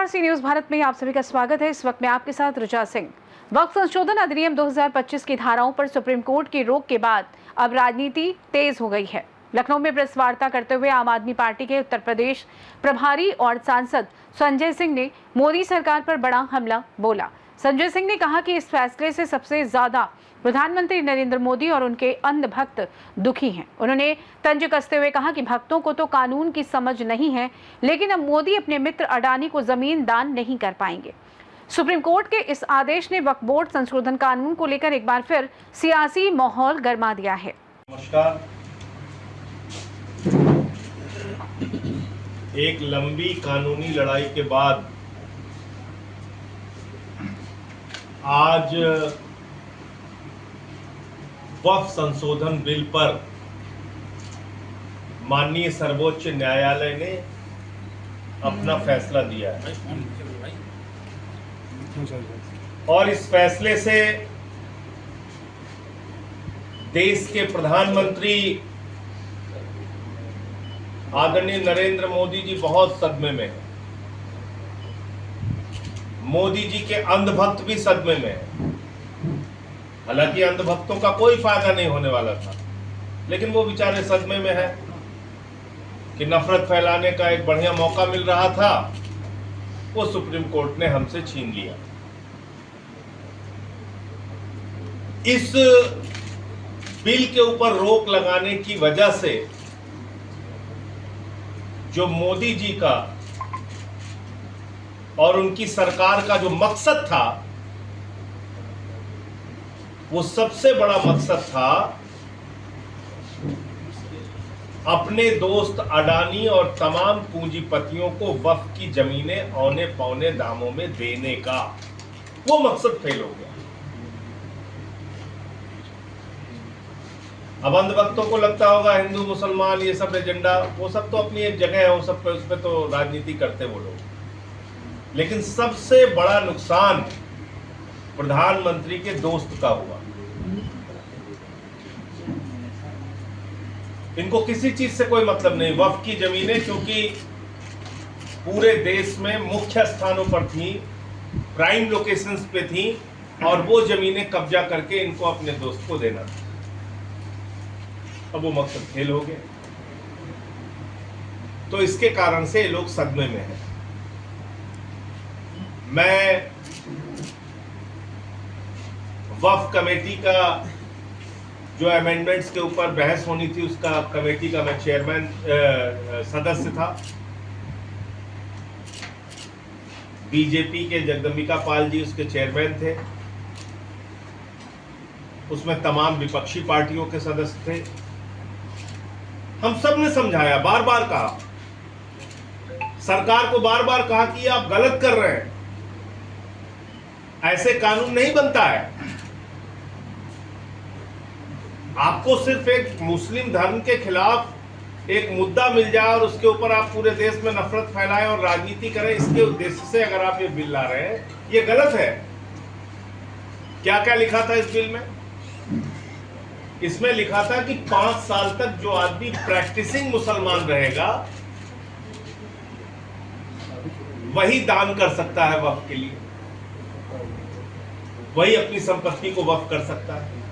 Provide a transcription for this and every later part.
नमस्कार, सी न्यूज भारत में आप सभी का स्वागत है। इस वक्त मैं आपके साथ रुचा सिंह। वक्फ संशोधन अधिनियम 2025 की धाराओं पर सुप्रीम कोर्ट की रोक के बाद अब राजनीति तेज हो गई है। लखनऊ में प्रेस वार्ता करते हुए आम आदमी पार्टी के उत्तर प्रदेश प्रभारी और सांसद संजय सिंह ने मोदी सरकार पर बड़ा हमला बोला। संजय सिंह ने कहा कि इस फैसले से सबसे ज्यादा प्रधानमंत्री नरेंद्र मोदी और उनके अंध भक्त दुखी हैं। उन्होंने तंज कसते हुए कहा कि भक्तों को तो कानून की समझ नहीं है, लेकिन अब मोदी अपने मित्र अडानी को जमीन दान नहीं कर पाएंगे। सुप्रीम कोर्ट के इस आदेश ने वक्फ बोर्ड संशोधन कानून को लेकर एक बार फिर सियासी माहौल गर्मा दिया है। नमस्कार। एक लंबी कानूनी लड़ाई के बाद आज वक्फ संशोधन बिल पर माननीय सर्वोच्च न्यायालय ने अपना फैसला दिया है और इस फैसले से देश के प्रधानमंत्री आदरणीय नरेंद्र मोदी जी बहुत सदमे में हैं। मोदी जी के अंधभक्त भी सदमे में हैं। हालांकि अंधभक्तों का कोई फायदा नहीं होने वाला था, लेकिन वो बेचारे सदमे में है कि नफरत फैलाने का एक बढ़िया मौका मिल रहा था, वो सुप्रीम कोर्ट ने हमसे छीन लिया। इस बिल के ऊपर रोक लगाने की वजह से जो मोदी जी का और उनकी सरकार का जो मकसद था, वो सबसे बड़ा मकसद था अपने दोस्त अडानी और तमाम पूंजीपतियों को वक्फ की जमीनें औने पौने दामों में देने का। वो मकसद फेल हो गया। अब अंधभक्तों को लगता होगा हिंदू मुसलमान ये सब एजेंडा, वो सब तो अपनी एक जगह है, वो सब उस पर तो राजनीति करते वो लोग, लेकिन सबसे बड़ा नुकसान प्रधानमंत्री के दोस्त का हुआ। इनको किसी चीज से कोई मतलब नहीं। वक्फ की जमीनें क्योंकि पूरे देश में मुख्य स्थानों पर थी, प्राइम लोकेशंस पे थी, और वो जमीनें कब्जा करके इनको अपने दोस्त को देना था। अब वो मकसद फेल हो गया, तो इसके कारण से ये लोग सदमे में हैं। मैं वक्फ कमेटी का जो अमेंडमेंट्स के ऊपर बहस होनी थी, उसका कमेटी का मैं चेयरमैन सदस्य था। बीजेपी के जगदम्बिका पाल जी उसके चेयरमैन थे। उसमें तमाम विपक्षी पार्टियों के सदस्य थे। हम सब ने समझाया, बार बार कहा, सरकार को बार बार कहा कि आप गलत कर रहे हैं, ऐसे कानून नहीं बनता है। आपको सिर्फ एक मुस्लिम धर्म के खिलाफ एक मुद्दा मिल जाए और उसके ऊपर आप पूरे देश में नफरत फैलाएं और राजनीति करें, इसके उद्देश्य से अगर आप ये बिल ला रहे हैं, ये गलत है। क्या क्या लिखा था इस बिल में? इसमें लिखा था कि 5 साल तक जो आदमी प्रैक्टिसिंग मुसलमान रहेगा वही दान कर सकता है वक्फ के लिए, वही अपनी संपत्ति को वक्फ कर सकता है।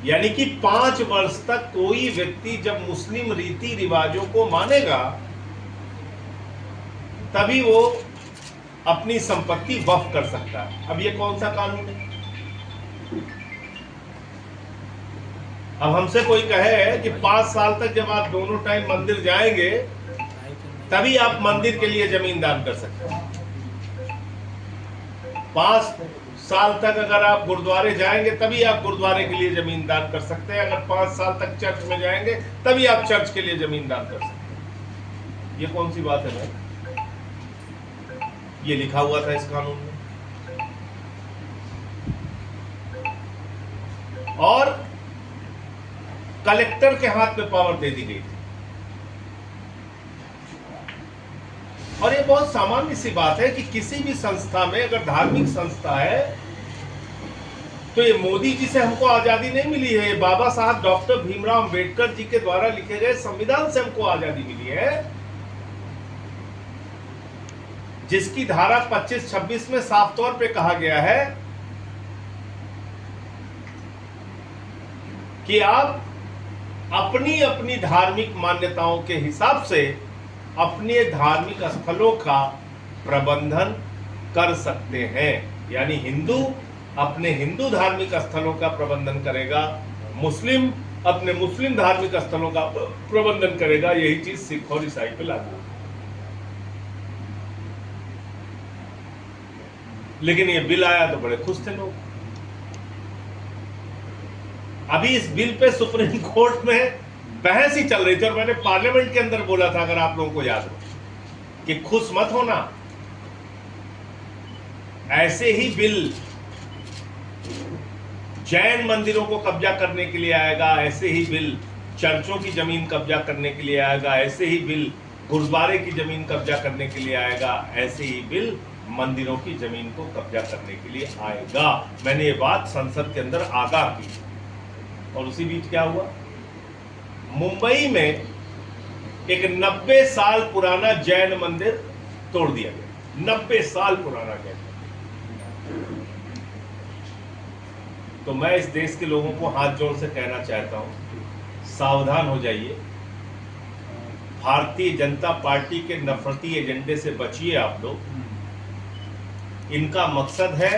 यानी कि 5 वर्ष तक कोई व्यक्ति जब मुस्लिम रीति रिवाजों को मानेगा तभी वो अपनी संपत्ति वक्फ कर सकता है। अब ये कौन सा कानून है? अब हमसे कोई कहे कि 5 साल तक जब आप दोनों टाइम मंदिर जाएंगे तभी आप मंदिर के लिए जमीन दान कर सकते हैं। 5 साल तक अगर आप गुरुद्वारे जाएंगे तभी आप गुरुद्वारे के लिए जमीन दान कर सकते हैं। अगर 5 साल तक चर्च में जाएंगे तभी आप चर्च के लिए जमीन दान कर सकते हैं। ये कौन सी बात है भाई? ये लिखा हुआ था इस कानून में। और कलेक्टर के हाथ में पावर दे दी गई थी। और ये बहुत सामान्य सी बात है कि किसी भी संस्था में, अगर धार्मिक संस्था है, तो ये मोदी जी से हमको आजादी नहीं मिली है, बाबा साहब डॉक्टर भीमराव अंबेडकर जी के द्वारा लिखे गए संविधान से हमको आजादी मिली है। जिसकी धारा 25-26 में साफ तौर पे कहा गया है कि आप अपनी अपनी धार्मिक मान्यताओं के हिसाब से अपने धार्मिक स्थलों का प्रबंधन कर सकते हैं। यानी हिंदू अपने हिंदू धार्मिक स्थलों का प्रबंधन करेगा, मुस्लिम अपने मुस्लिम धार्मिक स्थलों का प्रबंधन करेगा। यही चीज सिख और ईसाई पे लागू है। लेकिन ये बिल आया तो बड़े खुश थे लोग। अभी इस बिल पे सुप्रीम कोर्ट में बहस ही चल रही थी और मैंने पार्लियामेंट के अंदर बोला था, अगर आप लोगों को याद हो, कि खुश मत होना, ऐसे ही बिल जैन मंदिरों को कब्जा करने के लिए आएगा, ऐसे ही बिल चर्चों की जमीन कब्जा करने के लिए आएगा, ऐसे ही बिल गुरुद्वारे की जमीन कब्जा करने के लिए आएगा, ऐसे ही बिल मंदिरों की जमीन को कब्जा करने के लिए आएगा। मैंने ये बात संसद के अंदर आगाह की और उसी बीच क्या हुआ, मुंबई में एक 90 साल पुराना जैन मंदिर तोड़ दिया गया। 90 साल पुराना जैन मंदिर। तो मैं इस देश के लोगों को हाथ जोड़ से कहना चाहता हूं, सावधान हो जाइए। भारतीय जनता पार्टी के नफरती एजेंडे से बचिए आप लोग। इनका मकसद है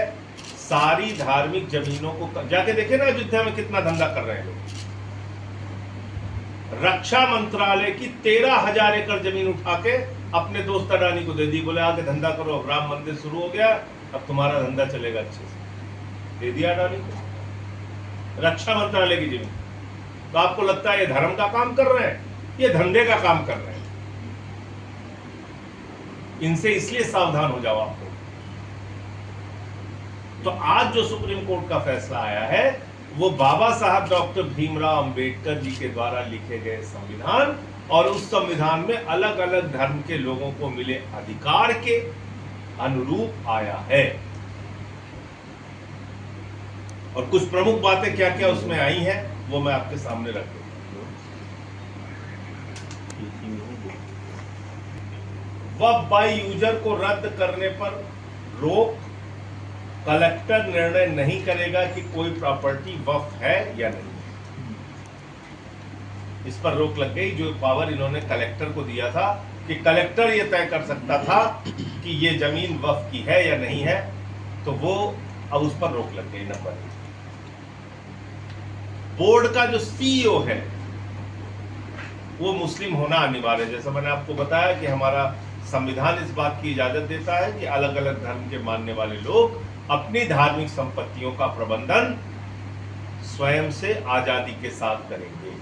सारी धार्मिक जमीनों को, जाके देखे ना अयोध्या में कितना धंधा कर रहे हैं लोग। रक्षा मंत्रालय की 13,000 एकड़ जमीन उठा के अपने दोस्त अडानी को दे दी, बोले आके धंधा करो, अब राम मंदिर शुरू हो गया, अब तुम्हारा धंधा चलेगा अच्छे से। दे दिया अडानी को रक्षा मंत्रालय की जमीन। तो आपको लगता है ये धर्म का काम कर रहे हैं? ये धंधे का काम कर रहे हैं। इनसे इसलिए सावधान हो जाओ आप लोग। तो आज जो सुप्रीम कोर्ट का फैसला आया है वो बाबा साहब डॉक्टर भीमराव अंबेडकर जी के द्वारा लिखे गए संविधान और उस संविधान में अलग अलग धर्म के लोगों को मिले अधिकार के अनुरूप आया है। और कुछ प्रमुख बातें क्या क्या उसमें आई हैं वो मैं आपके सामने रख दूं। वक्फ बाय यूजर को रद्द करने पर रोक, कलेक्टर निर्णय नहीं करेगा कि कोई प्रॉपर्टी वक्फ है या नहीं। इस पर रोक लग गई। जो पावर इन्होंने कलेक्टर को दिया था कि कलेक्टर ये तय कर सकता था कि ये जमीन वक्फ की है या नहीं है, तो वो अब उस पर रोक लग गई। नंबर 1, बोर्ड का जो सीईओ है वो मुस्लिम होना अनिवार्य है। जैसा मैंने आपको बताया कि हमारा संविधान इस बात की इजाजत देता है कि अलग अलग धर्म के मानने वाले लोग अपनी धार्मिक संपत्तियों का प्रबंधन स्वयं से आजादी के साथ करेंगे।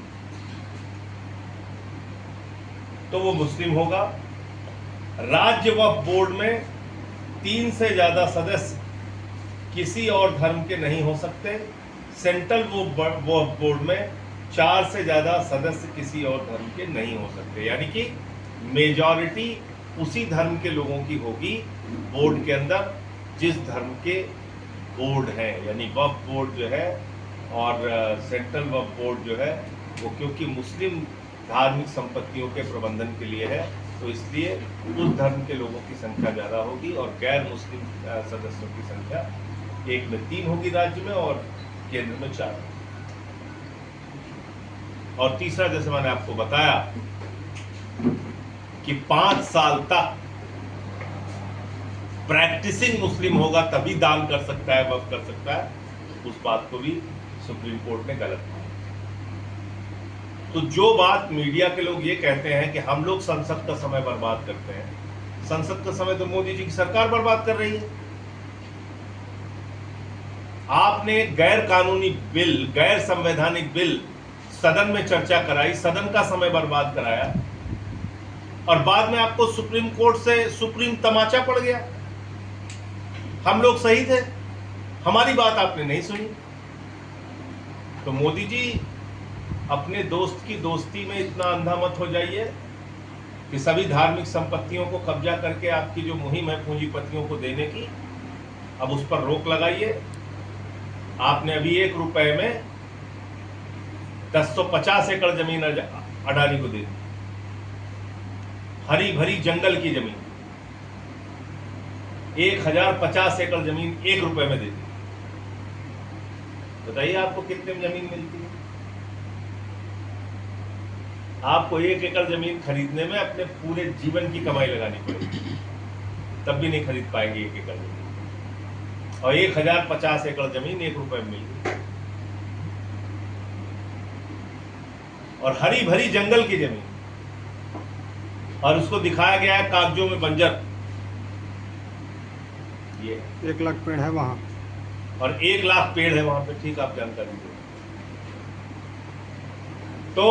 तो वो मुस्लिम होगा। राज्य वक्फ बोर्ड में 3 से ज्यादा सदस्य किसी और धर्म के नहीं हो सकते। सेंट्रल वक्फ बोर्ड में 4 से ज्यादा सदस्य किसी और धर्म के नहीं हो सकते। यानी कि मेजॉरिटी उसी धर्म के लोगों की होगी बोर्ड के अंदर जिस धर्म के बोर्ड है। यानी वक्फ बोर्ड जो है और सेंट्रल वक्फ बोर्ड जो है वो क्योंकि मुस्लिम धार्मिक संपत्तियों के प्रबंधन के लिए है, तो इसलिए उस धर्म के लोगों की संख्या ज़्यादा होगी और गैर मुस्लिम सदस्यों की संख्या 1 में 3 होगी राज्य में और केंद्र में 4। और तीसरा, जैसे मैंने आपको बताया कि 5 साल तक प्रैक्टिसिंग मुस्लिम होगा तभी दान कर सकता है, वक्फ कर सकता है। उस बात को भी सुप्रीम कोर्ट ने गलत माना। तो जो बात मीडिया के लोग ये कहते हैं कि हम लोग संसद का समय बर्बाद करते हैं, संसद का समय तो मोदी जी की सरकार बर्बाद कर रही है। आपने गैर कानूनी बिल, गैर संवैधानिक बिल सदन में चर्चा कराई, सदन का समय बर्बाद कराया और बाद में आपको सुप्रीम कोर्ट से सुप्रीम तमाचा पड़ गया। हम लोग सही थे, हमारी बात आपने नहीं सुनी। तो मोदी जी अपने दोस्त की दोस्ती में इतना अंधा मत हो जाइए कि सभी धार्मिक संपत्तियों को कब्जा करके आपकी जो मुहिम है पूंजीपतियों को देने की, अब उस पर रोक लगाइए। आपने अभी 1 रुपए में 1050 एकड़ जमीन अडानी को दे दी, हरी भरी जंगल की जमीन। 1050 एकड़ जमीन 1 रुपए में दे दी। बताइए आपको कितने में जमीन मिलती है? आपको 1 एकड़ जमीन खरीदने में अपने पूरे जीवन की कमाई लगानी पड़ेगी, तब भी नहीं खरीद पाएंगे 1 एकड़ जमीन। और 1050 एकड़ जमीन 1 रुपए में मिल गई। और हरी भरी जंगल की जमीन, और उसको दिखाया गया है कागजों में बंजर। ये 1 लाख पेड़ है वहाँ, और 1 लाख पेड़ है वहां पे। ठीक, आप जानकारी दो। तो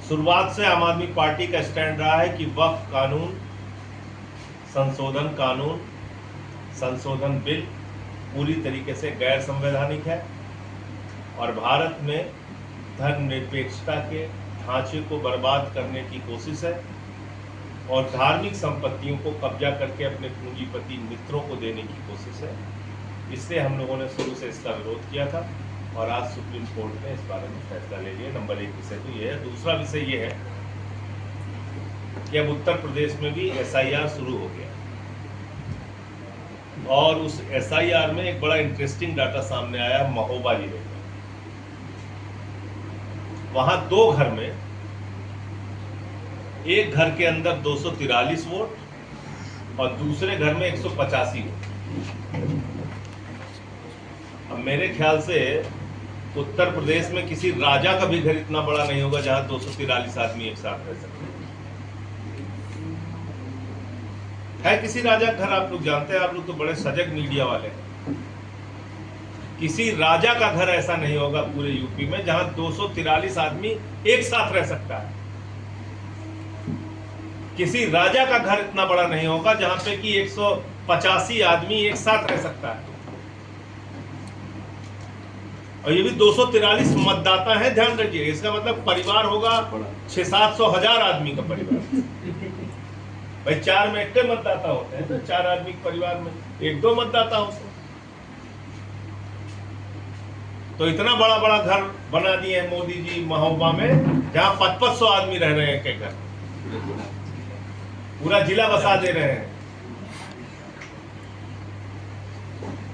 शुरुआत से आम आदमी पार्टी का स्टैंड रहा है कि वक्फ कानून संशोधन बिल पूरी तरीके से गैर संवैधानिक है और भारत में धर्मनिरपेक्षता के ढांचे को बर्बाद करने की कोशिश है और धार्मिक संपत्तियों को कब्जा करके अपने पूंजीपति मित्रों को देने की कोशिश है। इसलिए हम लोगों ने शुरू से इसका विरोध किया था और आज सुप्रीम कोर्ट ने इस बारे में फैसला ले लिया। नंबर 1 विषय तो ये है। दूसरा विषय ये है कि अब उत्तर प्रदेश में भी SIR शुरू हो गया और उस SIR में एक बड़ा इंटरेस्टिंग डाटा सामने आया महोबा जिले में। वहां 2 घर में, एक घर के अंदर 243 वोट और दूसरे घर में 185 वोट। अब मेरे ख्याल से उत्तर प्रदेश में किसी राजा का भी घर इतना बड़ा नहीं होगा जहां 243 आदमी एक साथ रह सकते है। किसी राजा का घर आप लोग जानते हैं, आप लोग तो बड़े सजग मीडिया वाले हैं। किसी राजा का घर ऐसा नहीं होगा पूरे यूपी में जहां 243 आदमी एक साथ रह सकता है। किसी राजा का घर इतना बड़ा नहीं होगा जहां पे कि 185 आदमी एक साथ रह सकता है। और ये भी 243 मतदाता हैं, ध्यान रखिए। इसका मतलब परिवार होगा 600-700 हजार आदमी का परिवार। भाई 4 में 1 मतदाता होते हैं, तो 4 आदमी के परिवार में 1-2 मतदाता होते हैं। तो इतना बड़ा बड़ा घर बना दिए हैं मोदी जी महोबा में, जहां 500 आदमी रह रहे हैं के घर, पूरा जिला बसा दे रहे हैं।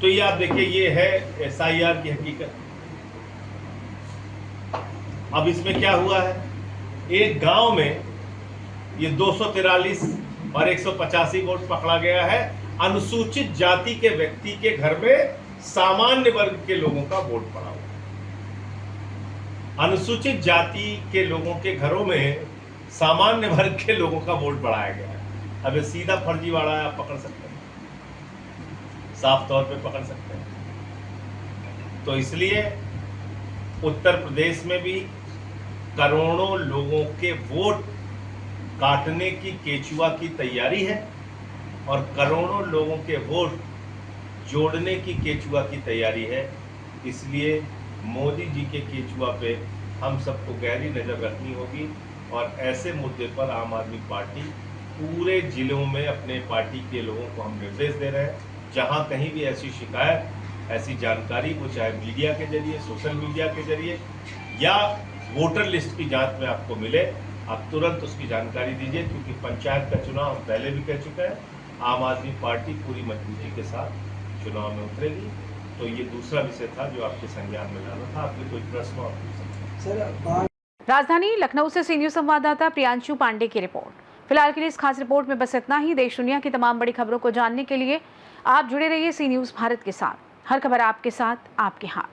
तो ये आप देखिए, ये है SIR की हकीकत। अब इसमें क्या हुआ है, एक गांव में ये 243 और 185 वोट पकड़ा गया है। अनुसूचित जाति के व्यक्ति के घर में सामान्य वर्ग के लोगों का वोट पड़ा हुआ। अनुसूचित जाति के लोगों के घरों में सामान्य वर्ग के लोगों का वोट बढ़ाया गया है। अब ये सीधा फर्जीवाड़ा है, आप पकड़ सकते हैं, साफ तौर पे पकड़ सकते हैं। तो इसलिए उत्तर प्रदेश में भी करोड़ों लोगों के वोट काटने की केचुआ की तैयारी है और करोड़ों लोगों के वोट जोड़ने की केचुआ की तैयारी है। इसलिए मोदी जी के केचुआ पे हम सबको गहरी नज़र रखनी होगी और ऐसे मुद्दे पर आम आदमी पार्टी पूरे जिलों में अपने पार्टी के लोगों को हम निर्देश दे रहे हैं, जहां कहीं भी ऐसी शिकायत, ऐसी जानकारी, वो चाहे मीडिया के जरिए, सोशल मीडिया के जरिए या वोटर लिस्ट की जांच में आपको मिले, आप तुरंत उसकी जानकारी दीजिए। क्योंकि पंचायत का चुनाव हम पहले भी कह चुके हैं, आम आदमी पार्टी पूरी मजबूती के साथ चुनाव में उतरेगी। तो ये दूसरा विषय था जो आपके संज्ञान में लाना था। आपके कोई प्रश्न और पूछ सकते हैं। राजधानी लखनऊ से सी न्यूज संवाददाता प्रियांशु पांडे की रिपोर्ट। फिलहाल के लिए इस खास रिपोर्ट में बस इतना ही। देश दुनिया की तमाम बड़ी खबरों को जानने के लिए आप जुड़े रहिए सी न्यूज भारत के साथ। हर खबर आपके साथ, आपके हाथ।